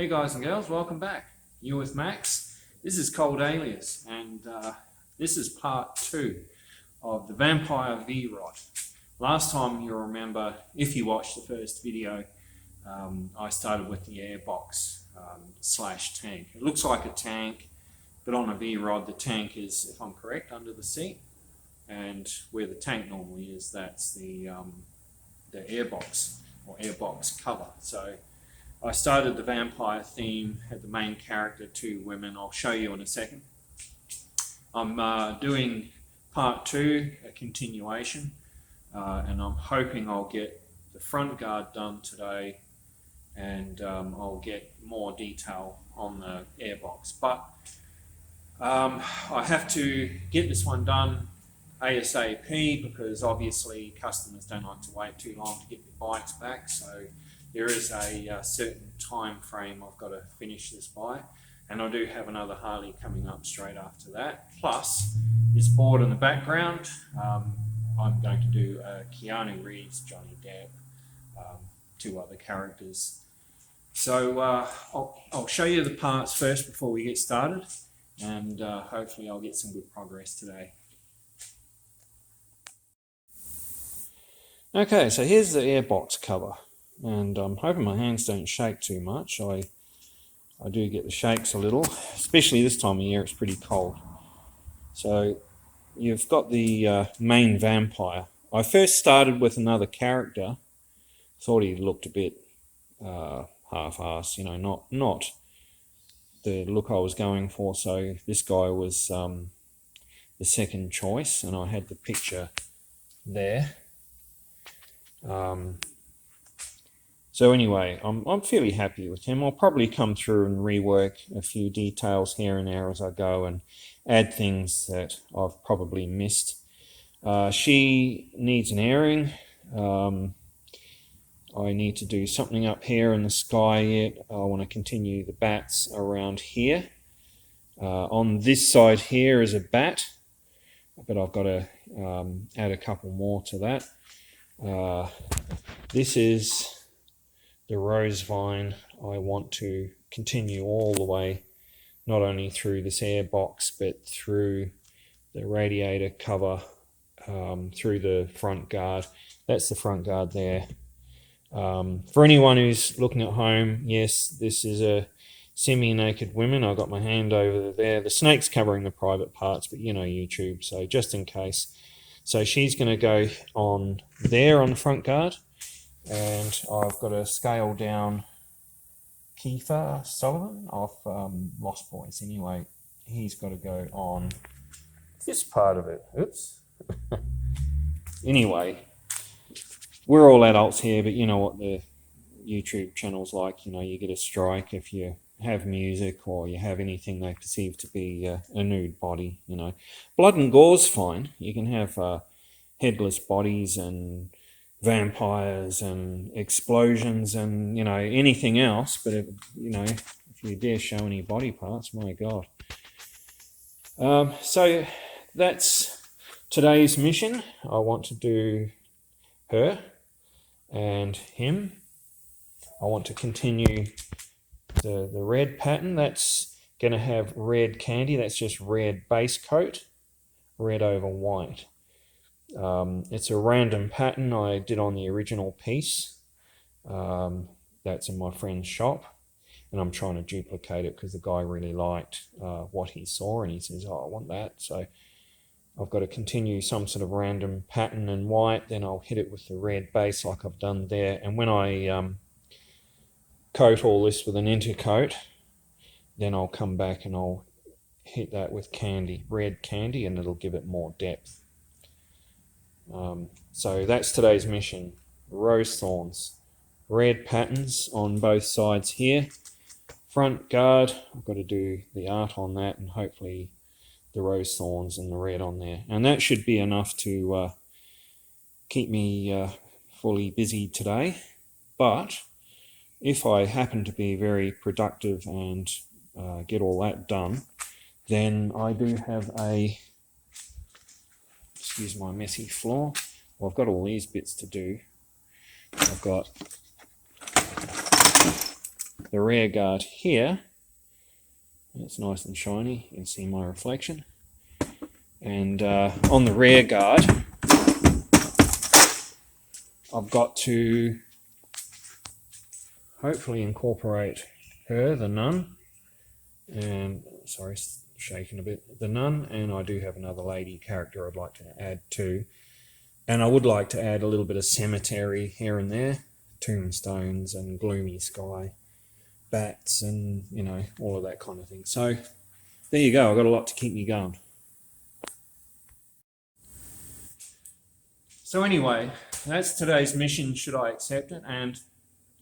Hey guys and girls, welcome back. You with Max. This is Cold Alias, and this is part 2 of the Vampire V-rod. Last time, you'll remember, if you watched the first video, I started with the airbox slash tank. It looks like a tank, but on a V-rod the tank is, if I'm correct, under the seat, and where the tank normally is, that's the airbox or airbox cover. So I started the vampire theme, had the main character, 2 women. I'll show you in a second. I'm doing part 2, a continuation, and I'm hoping I'll get the front guard done today, and I'll get more detail on the airbox. But I have to get this one done ASAP because obviously customers don't like to wait too long to get their bikes back. So there is a certain time frame I've got to finish this by, and I do have another Harley coming up straight after that. Plus, this board in the background, I'm going to do Keanu Reeves, Johnny Depp, 2 other characters. So I'll show you the parts first before we get started, and hopefully I'll get some good progress today. Okay, so here's the airbox cover. And I'm hoping my hands don't shake too much. I do get the shakes a little, especially this time of year. It's pretty cold. So you've got the main vampire. I first started with another character. Thought he looked a bit half-assed, you know, not the look I was going for. So this guy was the second choice, and I had the picture there. So anyway, I'm fairly happy with him. I'll probably come through and rework a few details here and there as I go and add things that I've probably missed. She needs an airing. I need to do something up here in the sky yet. I want to continue the bats around here. On this side here is a bat, but I've got to add a couple more to that. This is the rose vine. I want to continue all the way, not only through this airbox, but through the radiator cover, through the front guard. That's the front guard there. For anyone who's looking at home, yes, this is a semi-naked woman. I've got my hand over there. The snake's covering the private parts, but you know YouTube, so just in case. So she's going to go on there on the front guard. And I've got to scale down Kiefer Sullivan off Lost Boys. Anyway, he's got to go on this part of it. Oops. Anyway, we're all adults here, but you know what the YouTube channel's like. You know, you get a strike if you have music or you have anything they perceive to be a nude body. You know, blood and gore's fine. You can have headless bodies and vampires and explosions and, you know, anything else, but if, you know, if you dare show any body parts, my god. So that's today's mission. I want to do her and him. I want to continue the red pattern. That's going to have red candy. That's just red base coat, red over white. It's a random pattern I did on the original piece. That's in my friend's shop, and I'm trying to duplicate it because the guy really liked what he saw, and he says, oh, I want that. So I've got to continue some sort of random pattern in white, then I'll hit it with the red base like I've done there. And when I coat all this with an intercoat, then I'll come back and I'll hit that with candy, red candy, and it'll give it more depth. So that's today's mission. Rose thorns, red patterns on both sides here. Front guard, I've got to do the art on that, and hopefully the rose thorns and the red on there. And that should be enough to keep me fully busy today. But if I happen to be very productive and get all that done, then I do have a, excuse my messy floor. Well, I've got all these bits to do. I've got the rear guard here. It's nice and shiny, you can see my reflection. And on the rear guard, I've got to hopefully incorporate her, the nun, and sorry, shaking a bit, the nun, and I do have another lady character I'd like to add too. And I would like to add a little bit of cemetery here and there, tombstones and gloomy sky, bats, and you know, all of that kind of thing. So there you go, I've got a lot to keep me going. So anyway, that's today's mission, should I accept it? And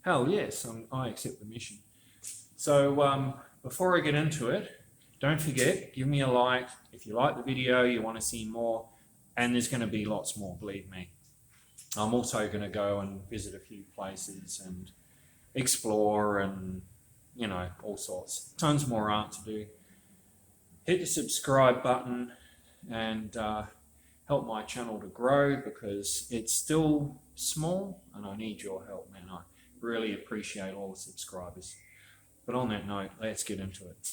hell yes, I accept the mission. So before I get into it, don't forget, give me a like if you like the video, you want to see more, and there's going to be lots more, believe me. I'm also going to go and visit a few places and explore and, you know, all sorts. Tons more art to do. Hit the subscribe button and help my channel to grow, because it's still small and I need your help, man. I really appreciate all the subscribers. But on that note, let's get into it.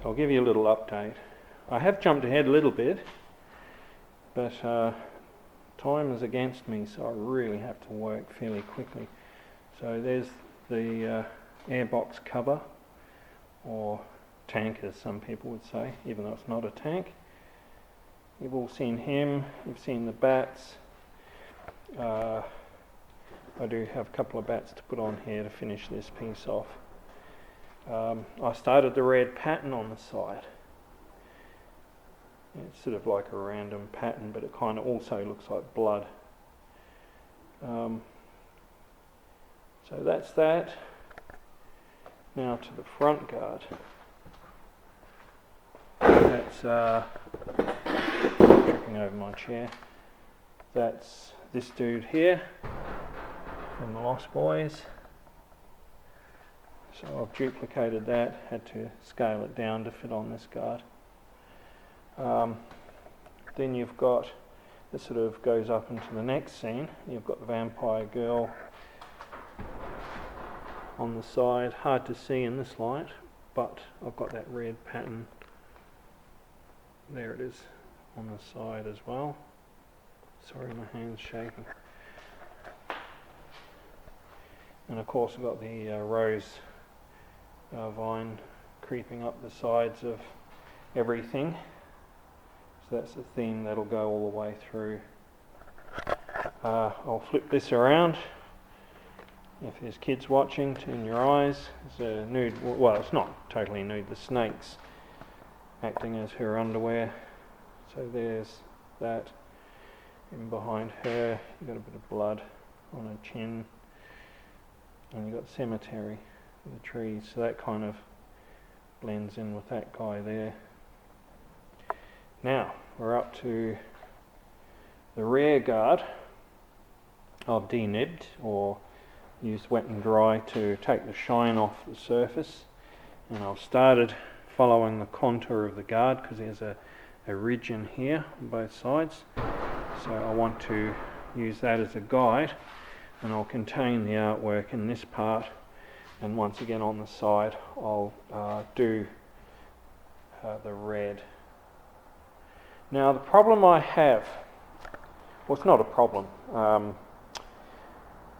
So I'll give you a little update. I have jumped ahead a little bit, but time is against me, so I really have to work fairly quickly. So there's the airbox cover, or tank as some people would say, even though it's not a tank. You've all seen him, you've seen the bats. I do have a couple of bats to put on here to finish this piece off. I started the red pattern on the side. It's sort of like a random pattern, but it kind of also looks like blood. So that's that. Now to the front guard. That's tripping over my chair. That's this dude here from the Lost Boys. So I've duplicated that, had to scale it down to fit on this guard. Then you've got, this sort of goes up into the next scene, you've got the vampire girl on the side, hard to see in this light, but I've got that red pattern, there it is, on the side as well. Sorry, my hand's shaking. And of course I've got the rose vine creeping up the sides of everything. So that's the theme that'll go all the way through. I'll flip this around. If there's kids watching, turn your eyes. There's a nude, well, it's not totally nude, the snake's acting as her underwear. So there's that. And behind her, you've got a bit of blood on her chin. And you've got cemetery with the trees, so that kind of blends in with that guy there. Now, we're up to the rear guard. I've denibbed or used wet and dry to take the shine off the surface, and I've started following the contour of the guard because there's a ridge in here on both sides, so I want to use that as a guide, and I'll contain the artwork in this part, and once again on the side I'll do the red. Now the problem I have, well, it's not a problem,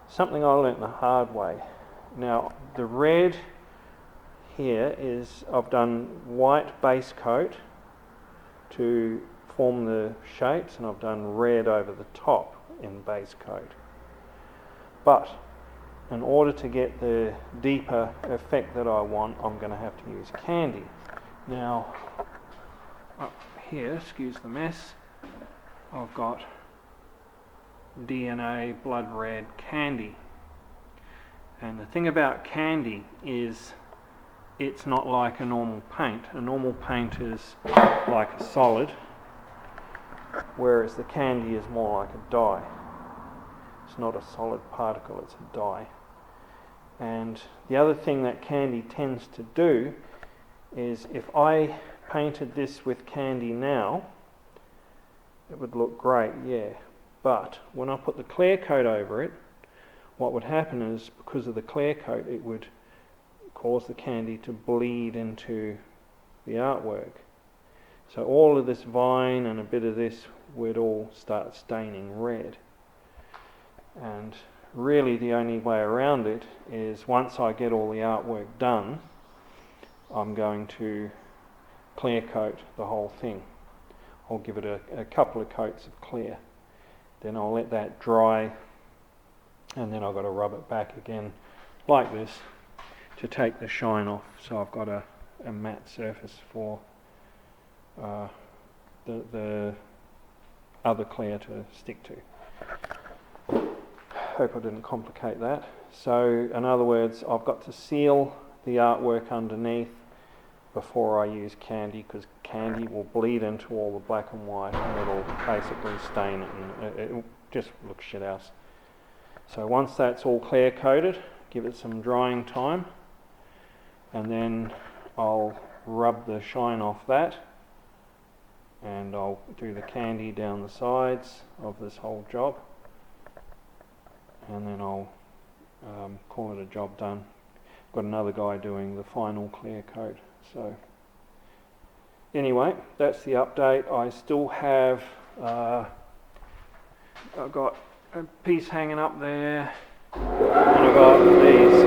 something I learnt the hard way. Now the red here is, I've done white base coat to form the shapes, and I've done red over the top in base coat. But in order to get the deeper effect that I want, I'm going to have to use candy. Now up here, excuse the mess, I've got DNA blood red candy, and the thing about candy is it's not like a normal paint. A normal paint is like a solid, whereas the candy is more like a dye. It's not a solid particle, it's a dye. And the other thing that candy tends to do is, if I painted this with candy now, it would look great, yeah. But when I put the clear coat over it, what would happen is, because of the clear coat, it would cause the candy to bleed into the artwork. So all of this vine and a bit of this would all start staining red. And really the only way around it is, once I get all the artwork done, I'm going to clear coat the whole thing. I'll give it a couple of coats of clear. Then I'll let that dry, and then I've got to rub it back again like this to take the shine off. So I've got a matte surface for the other clear to stick to. Hope I didn't complicate that. So in other words, I've got to seal the artwork underneath before I use candy, because candy will bleed into all the black and white and it'll basically stain it, and it'll just look shit house. So once that's all clear coated, give it some drying time, and then I'll rub the shine off that, and I'll do the candy down the sides of this whole job, and then I'll call it a job done. Got another guy doing the final clear coat. So anyway, that's the update. I still have I've got a piece hanging up there, and I've got these.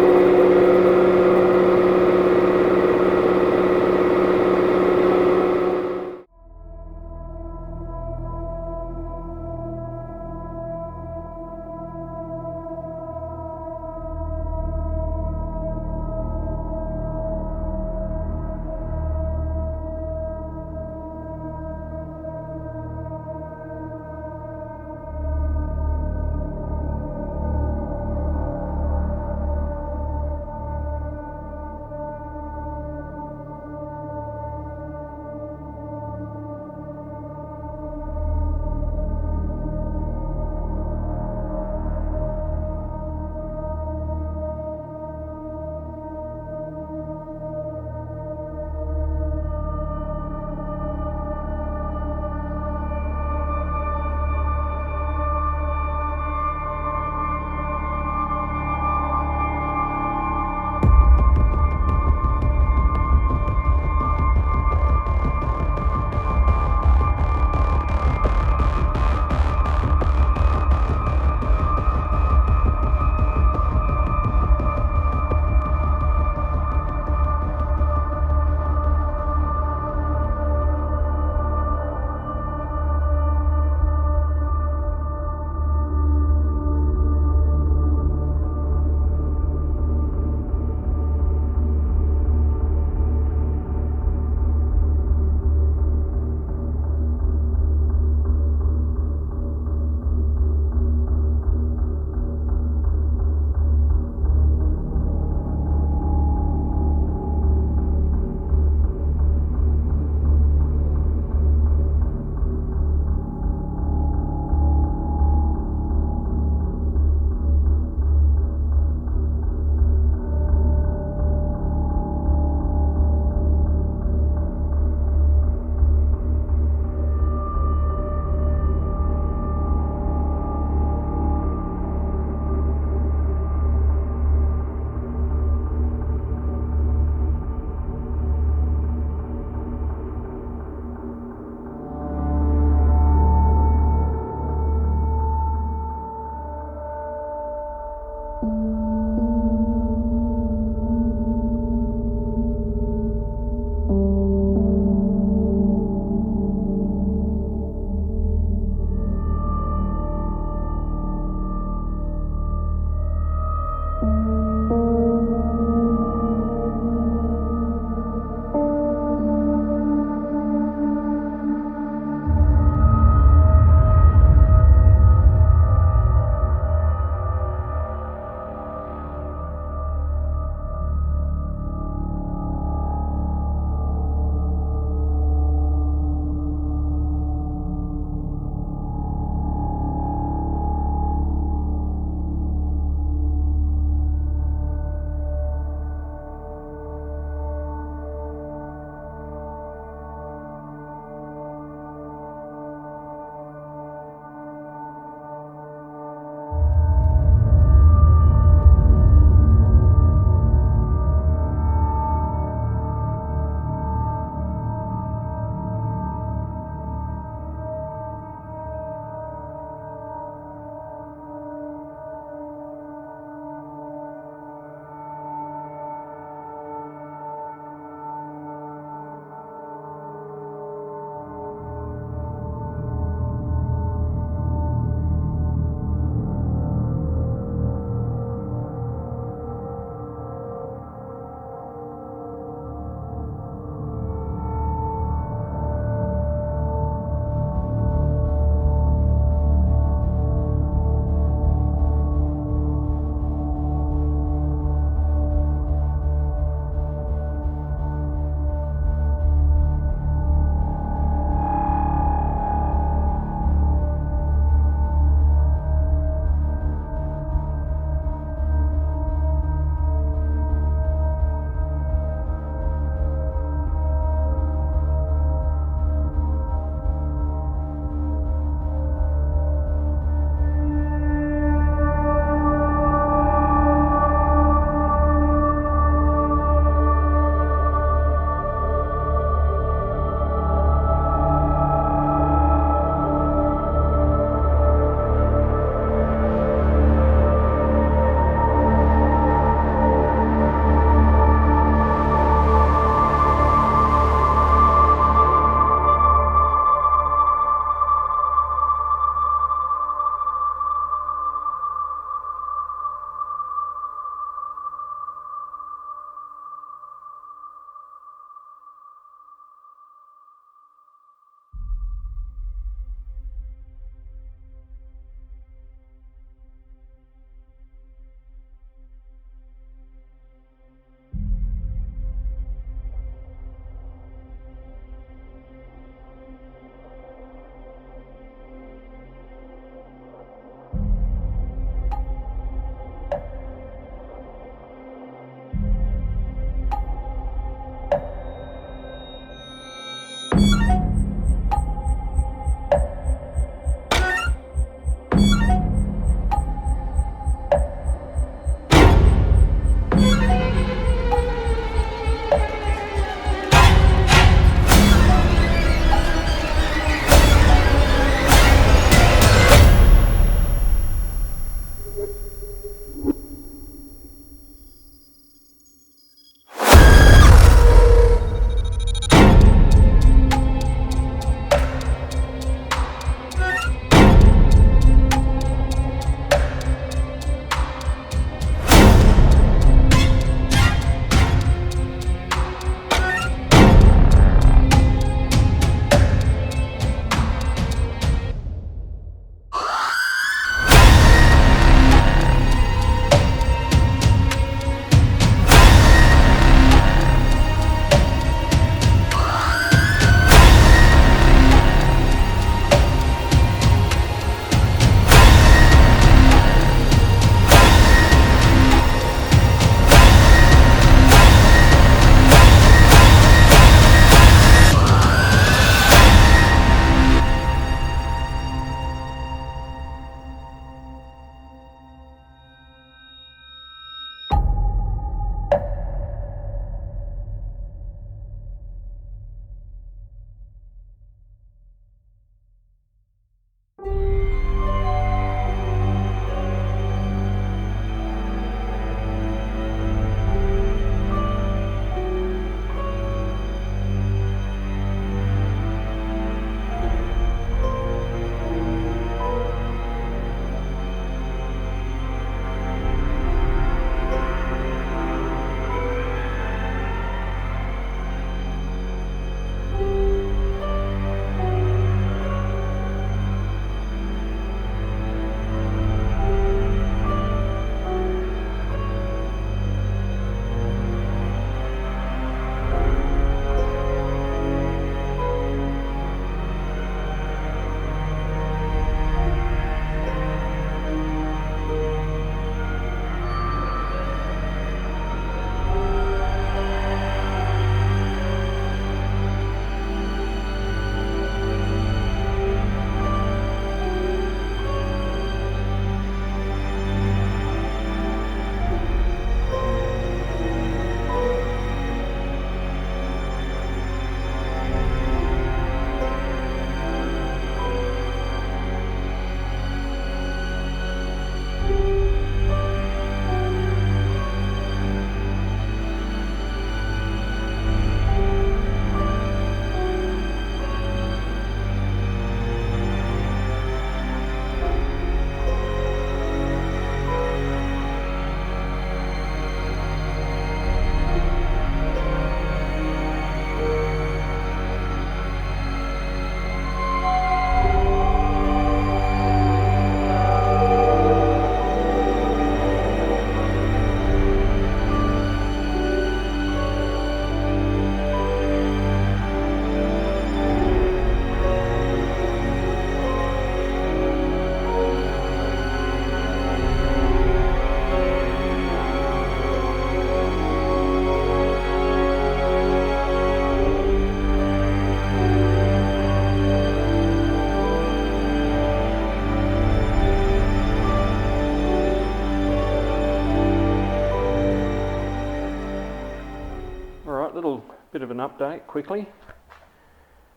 an update quickly.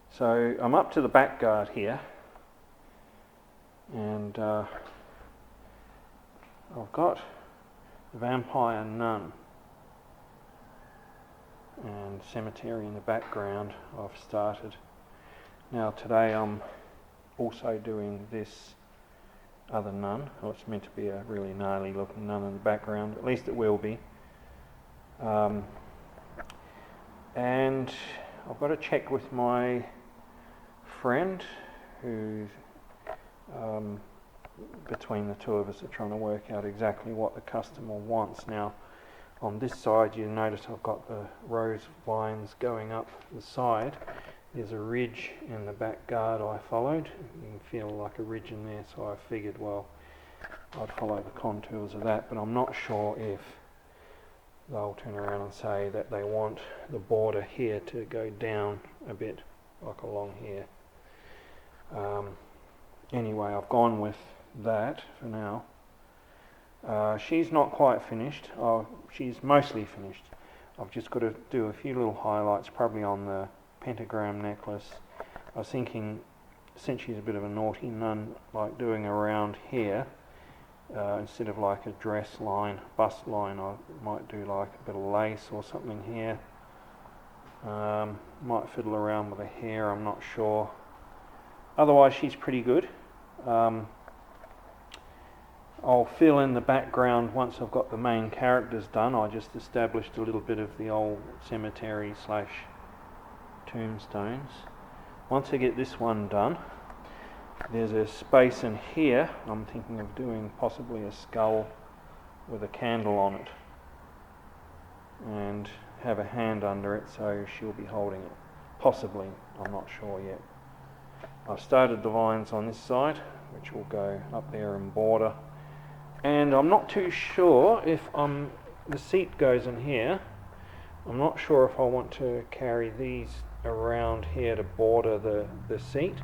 So I'm up to the back guard here, and I've got Vampire Nun and Cemetery in the background. I've started. Now today I'm also doing this other nun. Oh, it's meant to be a really gnarly looking nun in the background, at least it will be. And I've got to check with my friend who's between the two of us are trying to work out exactly what the customer wants. Now on this side you notice I've got the rose vines going up the side. There's a ridge in the back guard I followed. You can feel like a ridge in there, so I figured, well, I'd follow the contours of that, but I'm not sure if they'll turn around and say that they want the border here to go down a bit, like along here. Anyway, I've gone with that for now. She's not quite finished. Oh, she's mostly finished. I've just got to do a few little highlights, probably on the pentagram necklace. I was thinking, since she's a bit of a naughty nun, like doing around here, instead of like a dress line, bust line, I might do like a bit of lace or something here. Might fiddle around with the hair, I'm not sure. Otherwise she's pretty good. I'll fill in the background once I've got the main characters done. I just established a little bit of the old cemetery slash tombstones. Once I get this one done, there's a space in here. I'm thinking of doing possibly a skull with a candle on it and have a hand under it, so she'll be holding it. Possibly, I'm not sure yet. I've started the vines on this side, which will go up there and border, and I'm not too sure if the seat goes in here. I'm not sure if I want to carry these around here to border the seat.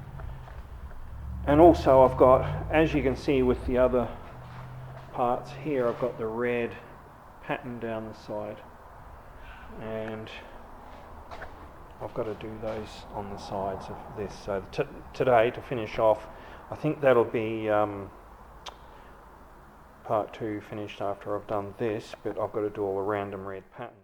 And also I've got, as you can see with the other parts here, I've got the red pattern down the side, and I've got to do those on the sides of this. So today, to finish off, I think that'll be part 2 finished after I've done this, but I've got to do all the random red patterns.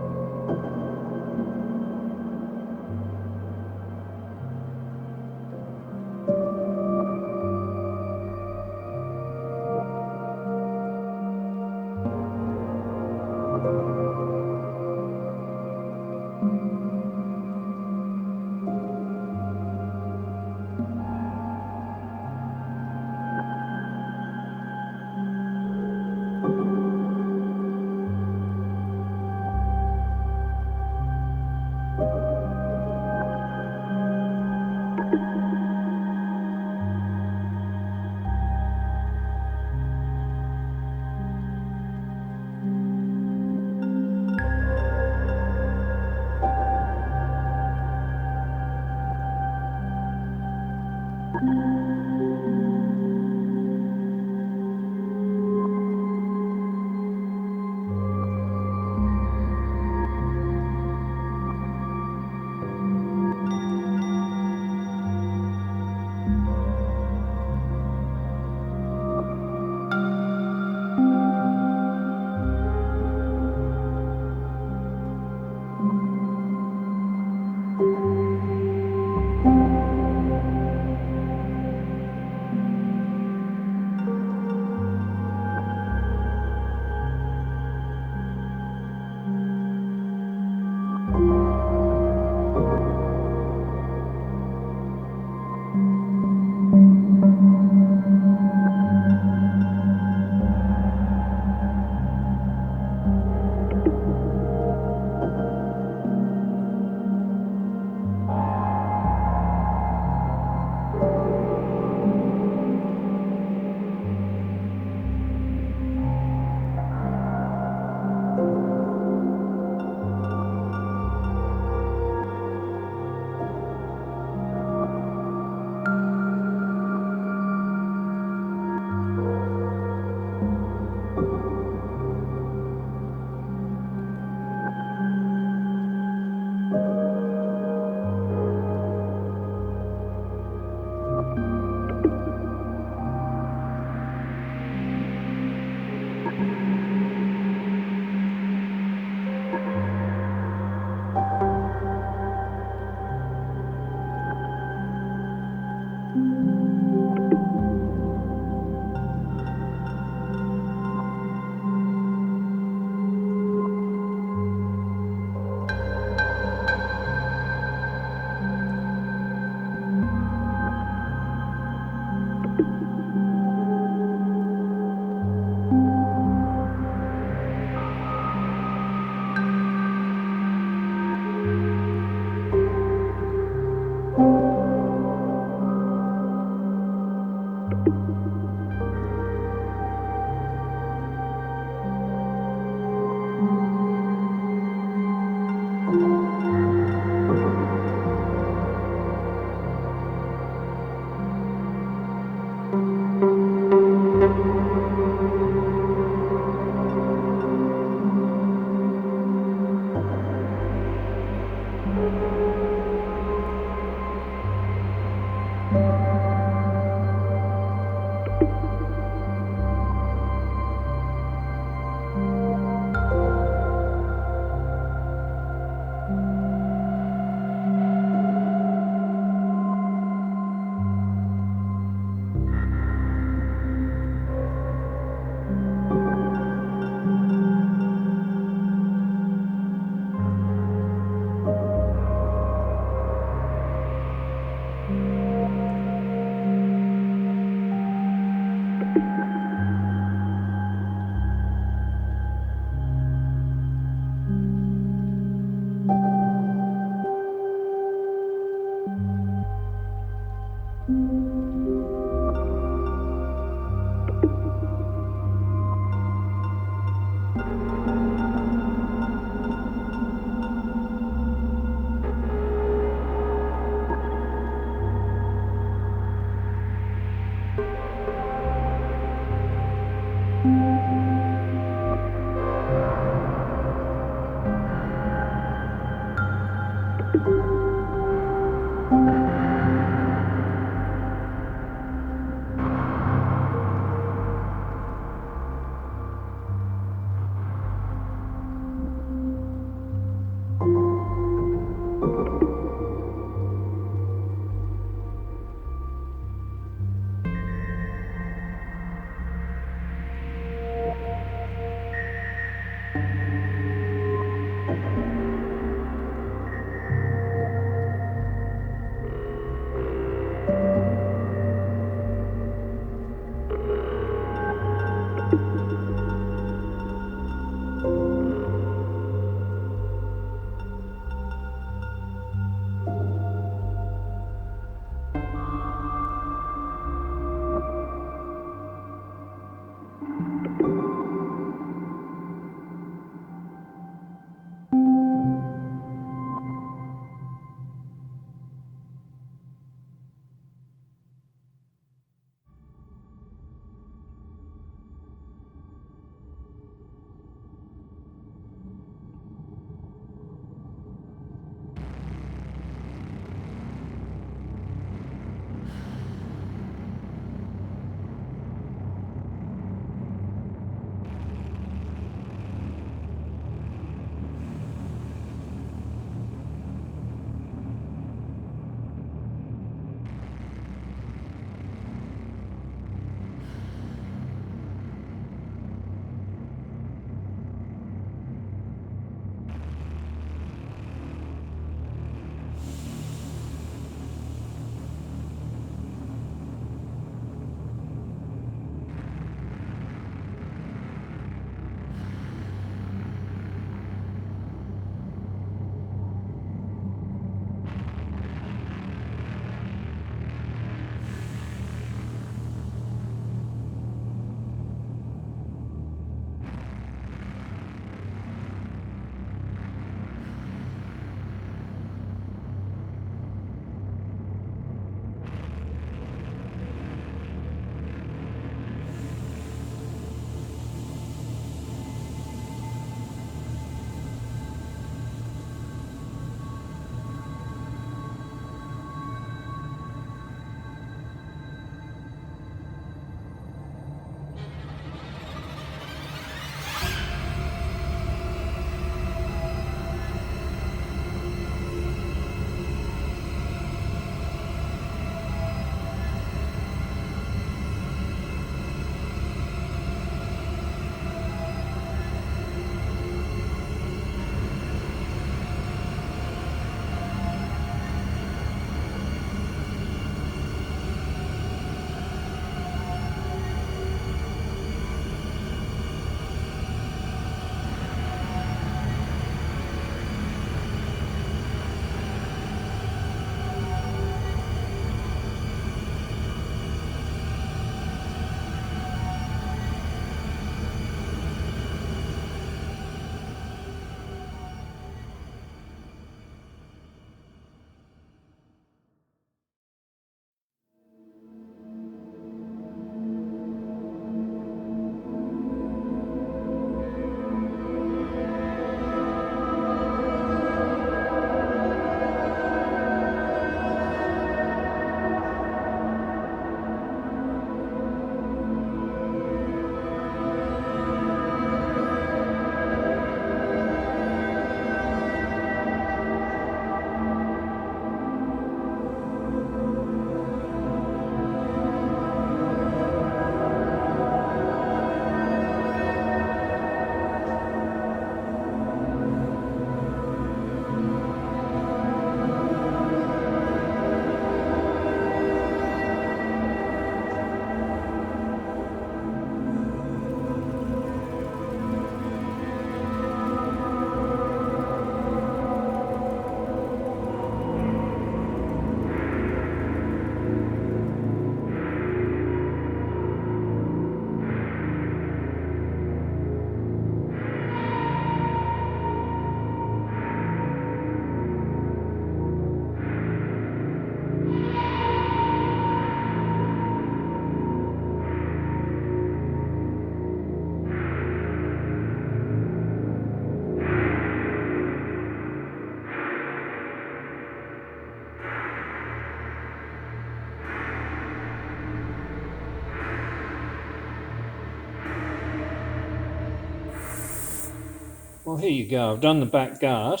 well, here you go. I've done the back guard.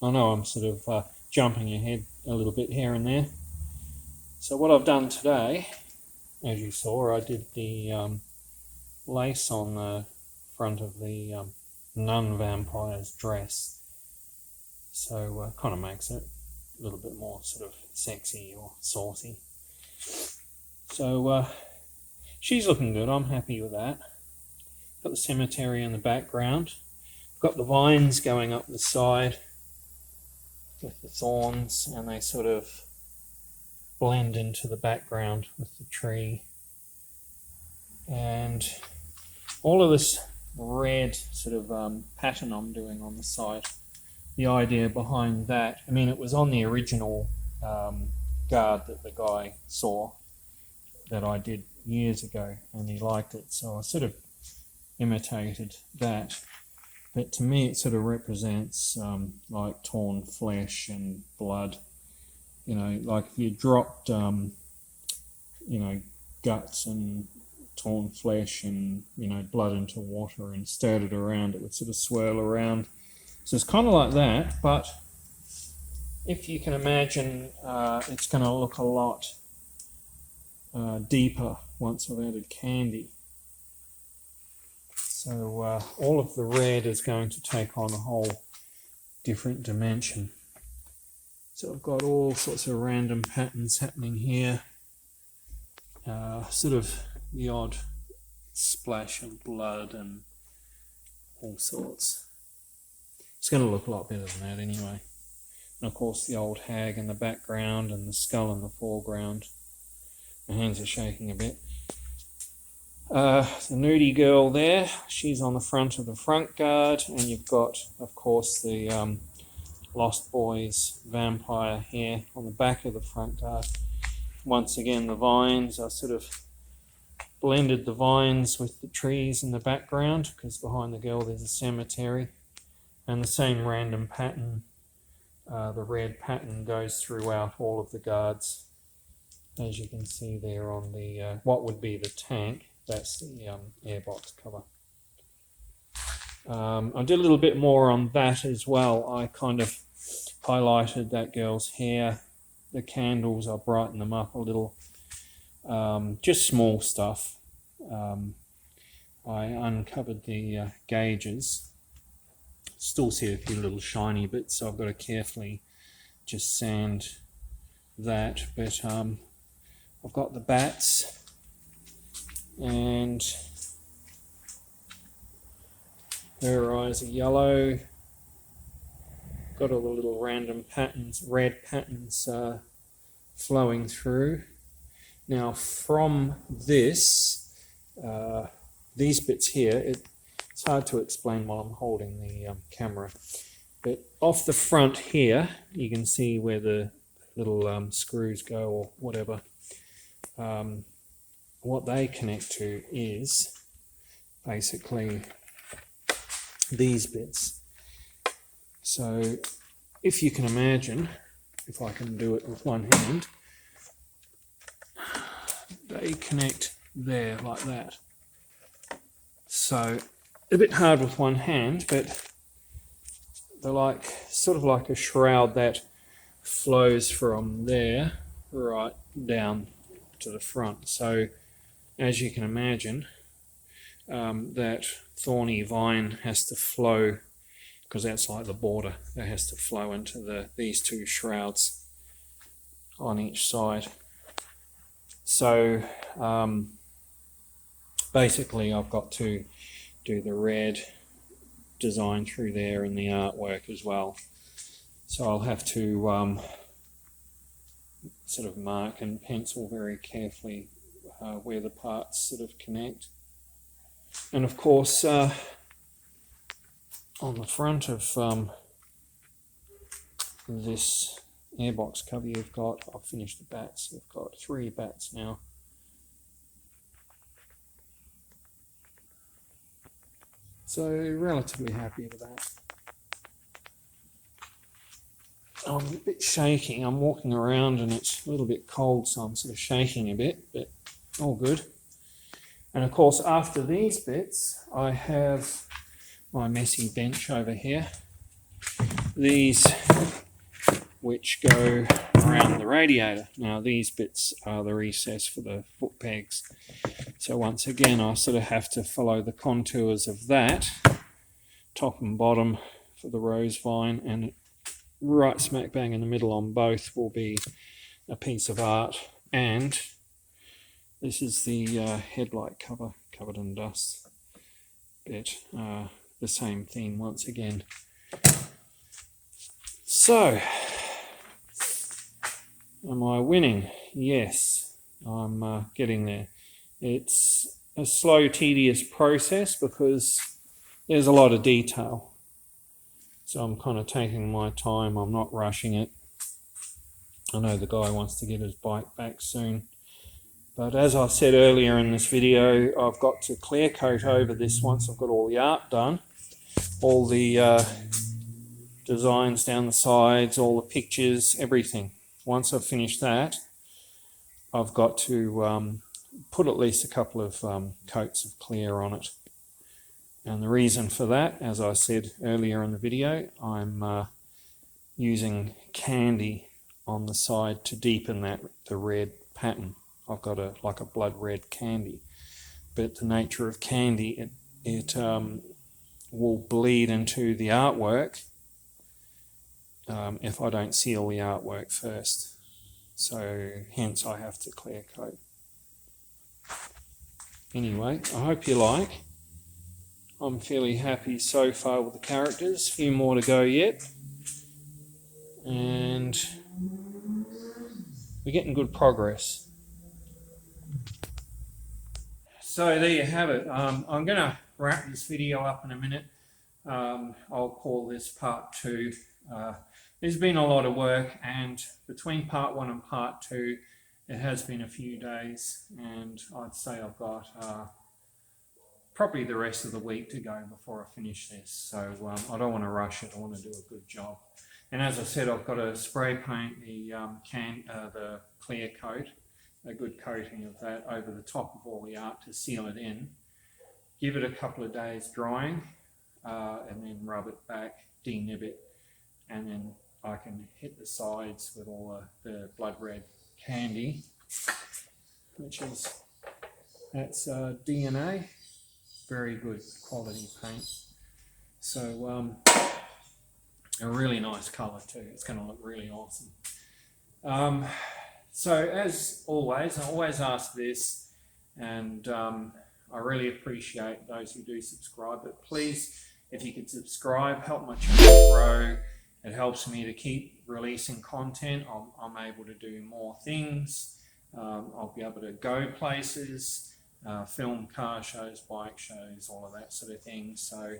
I know I'm sort of jumping ahead a little bit here and there. So what I've done today, as you saw, I did the lace on the front of the nun vampire's dress. So kind of makes it a little bit more sort of sexy or saucy. So she's looking good. I'm happy with that. Got the cemetery in the background. Got the vines going up the side with the thorns, and they sort of blend into the background with the tree. And all of this red sort of pattern I'm doing on the side, the idea behind that, I mean, it was on the original guard that the guy saw that I did years ago, and he liked it, so I sort of imitated that. But to me it sort of represents like torn flesh and blood, you know, like if you dropped you know, guts and torn flesh and, you know, blood into water and stirred it around, it would sort of swirl around. So it's kind of like that, but if you can imagine, it's going to look a lot deeper once I've added candy. So all of the red is going to take on a whole different dimension. So I've got all sorts of random patterns happening here. Sort of the odd splash of blood and all sorts. It's going to look a lot better than that anyway. And of course the old hag in the background and the skull in the foreground. My hands are shaking a bit. The nudie girl there, she's on the front of the front guard, and you've got, of course, the Lost Boys vampire here on the back of the front guard. Once again, the vines, I sort of blended the vines with the trees in the background, because behind the girl there's a cemetery, and the same random pattern, the red pattern, goes throughout all of the guards, as you can see there on the what would be the tank. That's the airbox cover. I did a little bit more on that as well. I kind of highlighted that girl's hair. The candles, I brightened them up a little. Just small stuff. I uncovered the gauges. Still see a few little shiny bits, so I've got to carefully just sand that. But I've got the bats. And her eyes are yellow. Got all the little random patterns, red patterns flowing through. Now from this, these bits here, it's hard to explain while I'm holding the camera, but off the front here you can see where the little screws go or whatever. What they connect to is basically these bits. So if you can imagine, if I can do it with one hand, they connect there like that. So a bit hard with one hand, but they're like sort of like a shroud that flows from there right down to the front. So as you can imagine, that thorny vine has to flow, because that's like the border, that has to flow into these two shrouds on each side. So basically I've got to do the red design through there and the artwork as well. So I'll have to sort of mark and pencil very carefully where the parts sort of connect. And of course on the front of this airbox cover you've got, I've finished the bats, you've got 3 bats now. So relatively happy with that. I'm a bit shaking, I'm walking around and it's a little bit cold, so I'm sort of shaking a bit, but all good. And of course after these bits I have my messy bench over here. These which go around the radiator. Now these bits are the recess for the foot pegs. So once again I sort of have to follow the contours of that, top and bottom for the rose vine, and right smack bang in the middle on both will be a piece of art. And this is the headlight cover covered in dust bit, the same theme once again. So, am I winning? Yes, I'm getting there. It's a slow, tedious process because there's a lot of detail. So I'm kind of taking my time, I'm not rushing it. I know the guy wants to get his bike back soon. But as I said earlier in this video, I've got to clear coat over this once I've got all the art done. All the designs down the sides, all the pictures, everything. Once I've finished that, I've got to put at least a couple of coats of clear on it. And the reason for that, as I said earlier in the video, I'm using candy on the side to deepen the red pattern. I've got like a blood red candy, but the nature of candy, it will bleed into the artwork if I don't seal the artwork first. So hence I have to clear coat. Anyway, I hope you like. I'm fairly happy so far with the characters. A few more to go yet. And we're getting good progress. So there you have it. I'm going to wrap this video up in a minute. I'll call this part 2. There's been a lot of work, and between part 1 and part 2 it has been a few days, and I'd say I've got probably the rest of the week to go before I finish this. So I don't want to rush it. I want to do a good job. And as I said, I've got to spray paint the clear coat, a good coating of that over the top of all the art to seal it in. Give it a couple of days drying, and then rub it back, denib it, and then I can hit the sides with all the blood red candy, which is, that's DNA, very good quality paint. So a really nice colour too. It's going to look really awesome. So as always, I always ask this, and I really appreciate those who do subscribe, but please, if you could subscribe, help my channel grow. It helps me to keep releasing content. I'm able to do more things. I'll be able to go places, film car shows, bike shows, all of that sort of thing. So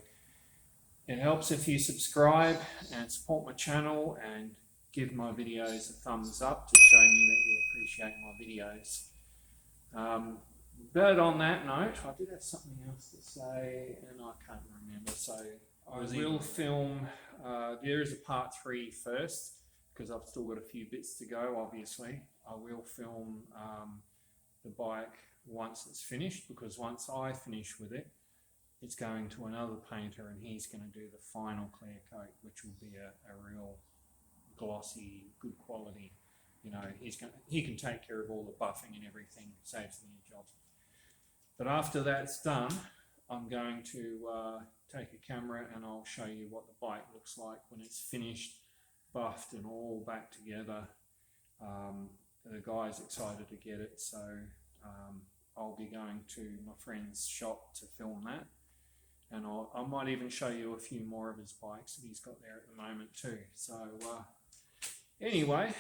it helps if you subscribe and support my channel and give my videos a thumbs up to show me that you appreciate my videos. But on that note, I did have something else to say and I can't remember. So I will film, there is a part 3 first, because I've still got a few bits to go, obviously. I will film the bike once it's finished, because once I finish with it, it's going to another painter and he's going to do the final clear coat, which will be a real glossy, good quality. You know, he can take care of all the buffing and everything, saves me a job. But after that's done, I'm going to take a camera and I'll show you what the bike looks like when it's finished, buffed and all back together. The guy's excited to get it, so I'll be going to my friend's shop to film that, and I might even show you a few more of his bikes that he's got there at the moment too. So anyway,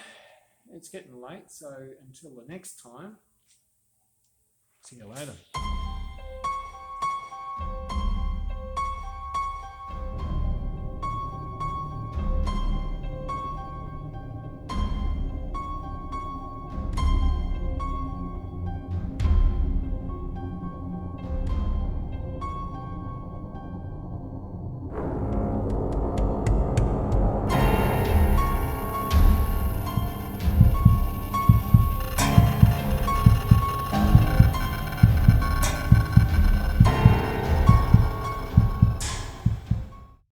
it's getting late, so until the next time, see you later.